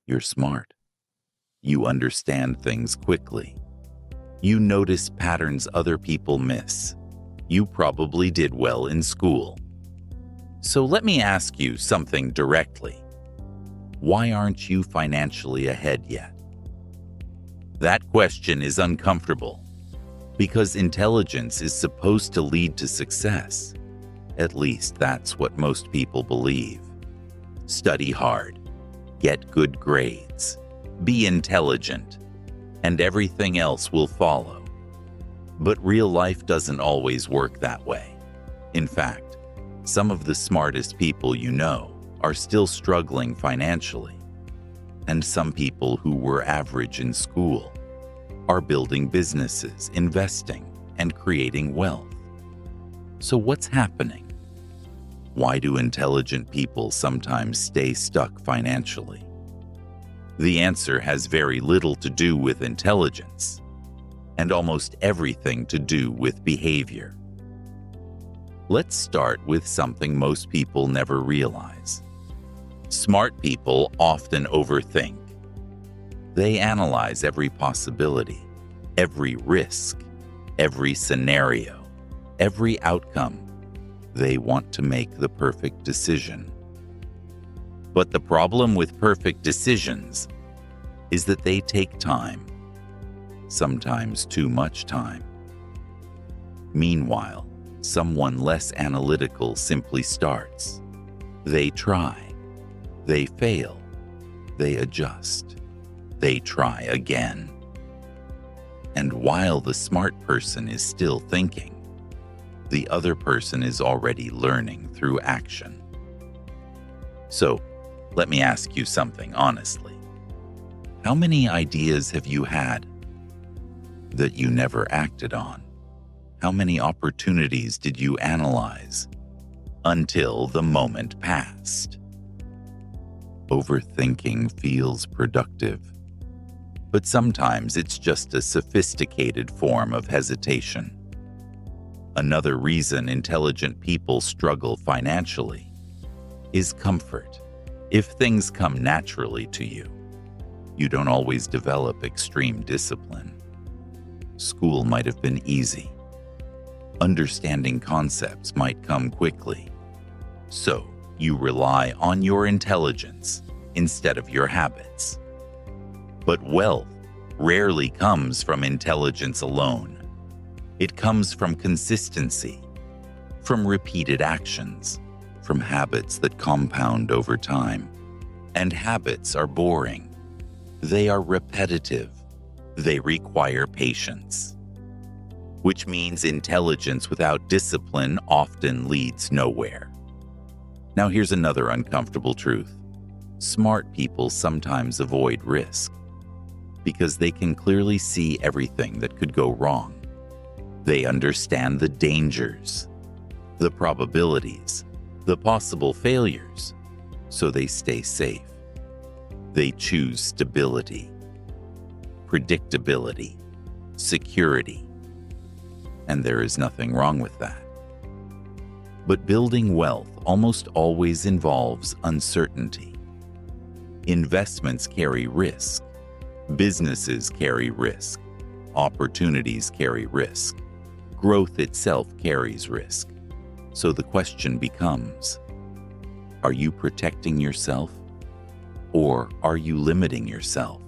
You're smart. You understand things quickly. You notice patterns other people miss. You probably did well in school. So let me ask you something directly. Why aren't you financially ahead yet? That question is uncomfortable because intelligence is supposed to lead to success. At least that's what most people believe. Study hard, get good grades, be intelligent, and everything else will follow. But real life doesn't always work that way. In fact, some of the smartest people you know are still struggling financially, and some people who were average in school are building businesses, investing, and creating wealth. So what's happening? Why do intelligent people sometimes stay stuck financially? The answer has very little to do with intelligence, and almost everything to do with behavior. Let's start with something most people never realize. Smart people often overthink. They analyze every possibility, every risk, every scenario, every outcome. They want to make the perfect decision. But the problem with perfect decisions is that they take time, sometimes too much time. Meanwhile, someone less analytical simply starts. They try, they fail, they adjust, they try again. And while the smart person is still thinking, the other person is already learning through action. So, let me ask you something honestly. How many ideas have you had that you never acted on? How many opportunities did you analyze until the moment passed? Overthinking feels productive, but sometimes it's just a sophisticated form of hesitation. Another reason intelligent people struggle financially is comfort. If things come naturally to you, you don't always develop extreme discipline. School might have been easy. Understanding concepts might come quickly. So you rely on your intelligence instead of your habits. But wealth rarely comes from intelligence alone. It comes from consistency, from repeated actions, from habits that compound over time. And habits are boring. They are repetitive. They require patience. Which means intelligence without discipline often leads nowhere. Now here's another uncomfortable truth. Smart people sometimes avoid risk because they can clearly see everything that could go wrong. They understand the dangers, the probabilities, the possible failures, so they stay safe. They choose stability, predictability, security, and there is nothing wrong with that. But building wealth almost always involves uncertainty. Investments carry risk, businesses carry risk, opportunities carry risk. Growth itself carries risk. So the question becomes, are you protecting yourself or are you limiting yourself?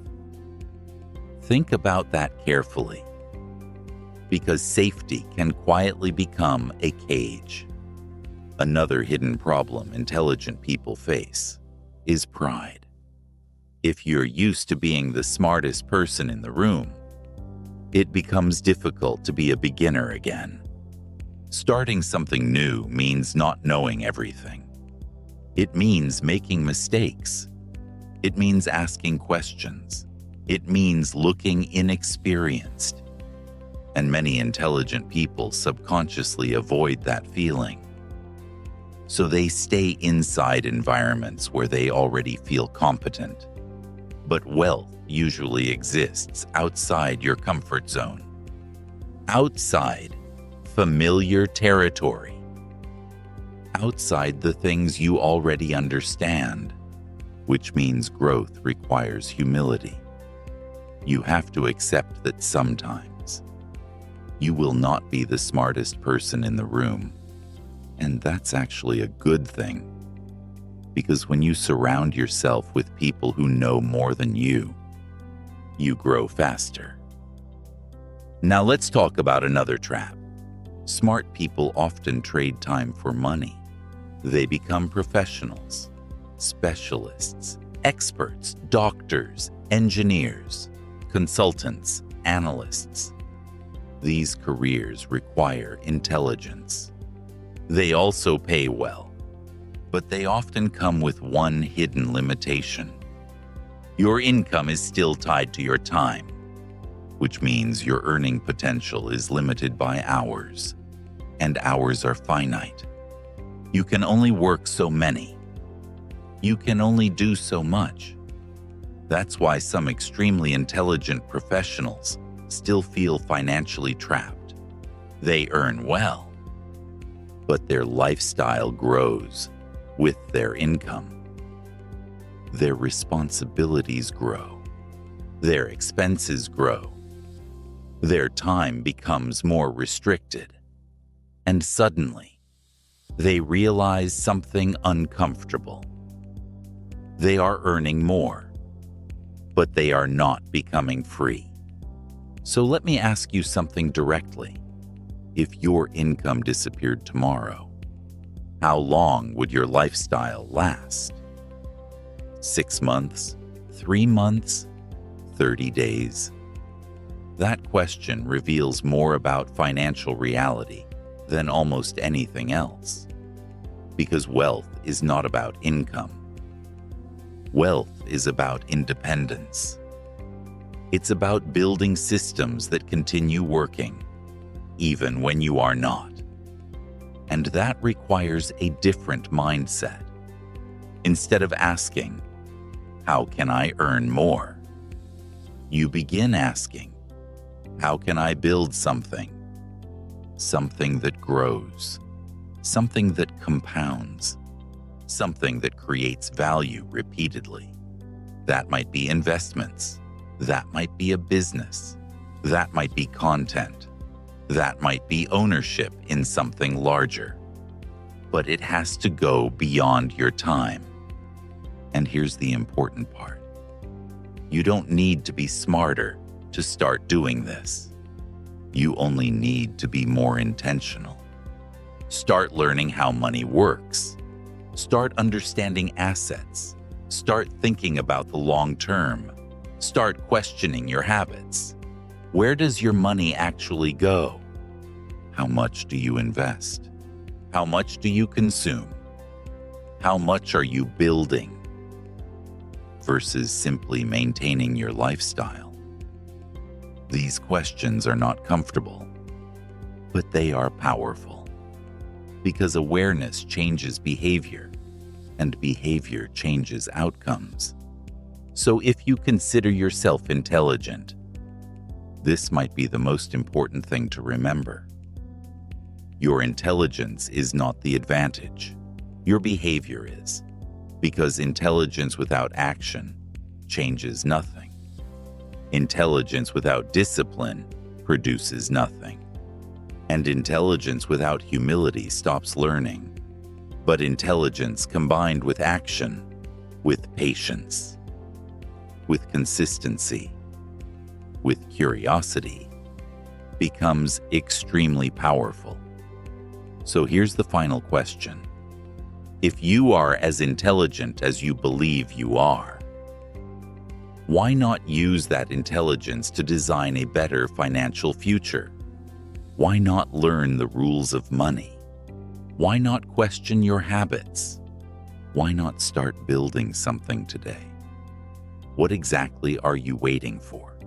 Think about that carefully, because safety can quietly become a cage. Another hidden problem intelligent people face is pride. If you're used to being the smartest person in the room, it becomes difficult to be a beginner again. Starting something new means not knowing everything. It means making mistakes. It means asking questions. It means looking inexperienced. And many intelligent people subconsciously avoid that feeling. So they stay inside environments where they already feel competent. But wealth usually exists outside your comfort zone. Outside familiar territory. Outside the things you already understand. which means growth requires humility. You have to accept that sometimes you will not be the smartest person in the room, and that's actually a good thing, because when you surround yourself with people who know more than you grow faster. Now let's talk about another trap. Smart people often trade time for money. They become professionals, specialists, experts, doctors, engineers, consultants, analysts. These careers require intelligence. They also pay well, but they often come with one hidden limitation. Your income is still tied to your time, which means your earning potential is limited by hours, and hours are finite. You can only work so many. You can only do so much. That's why some extremely intelligent professionals still feel financially trapped. They earn well, but their lifestyle grows with their income. Their responsibilities grow. Their expenses grow. Their time becomes more restricted. And suddenly, they realize something uncomfortable. They are earning more, but they are not becoming free. So let me ask you something directly. If your income disappeared tomorrow, how long would your lifestyle last? 6 months? 3 months? 30 days? That question reveals more about financial reality than almost anything else. Because wealth is not about income. Wealth is about independence. It's about building systems that continue working, even when you are not. And that requires a different mindset. Instead of asking, "How can I earn more?" you begin asking, "How can I build something?" Something that grows, something that compounds, something that creates value repeatedly. That might be investments. That might be a business. That might be content. That might be ownership in something larger. But it has to go beyond your time. And here's the important part. You don't need to be smarter to start doing this. You only need to be more intentional. Start learning how money works. Start understanding assets. Start thinking about the long term. Start questioning your habits. Where does your money actually go? How much do you invest? How much do you consume? How much are you building versus simply maintaining your lifestyle? These questions are not comfortable, but they are powerful because awareness changes behavior and behavior changes outcomes. So if you consider yourself intelligent, this might be the most important thing to remember. Your intelligence is not the advantage. Your behavior is, because intelligence without action changes nothing. Intelligence without discipline produces nothing. And intelligence without humility stops learning. But intelligence combined with action, with patience, with consistency, with curiosity, becomes extremely powerful. So here's the final question. If you are as intelligent as you believe you are, why not use that intelligence to design a better financial future? Why not learn the rules of money? Why not question your habits? Why not start building something today? What exactly are you waiting for?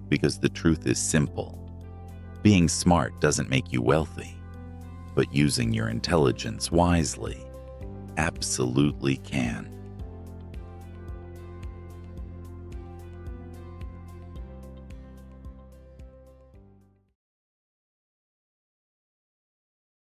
Because the truth is simple. Being smart doesn't make you wealthy, but using your intelligence wisely absolutely can.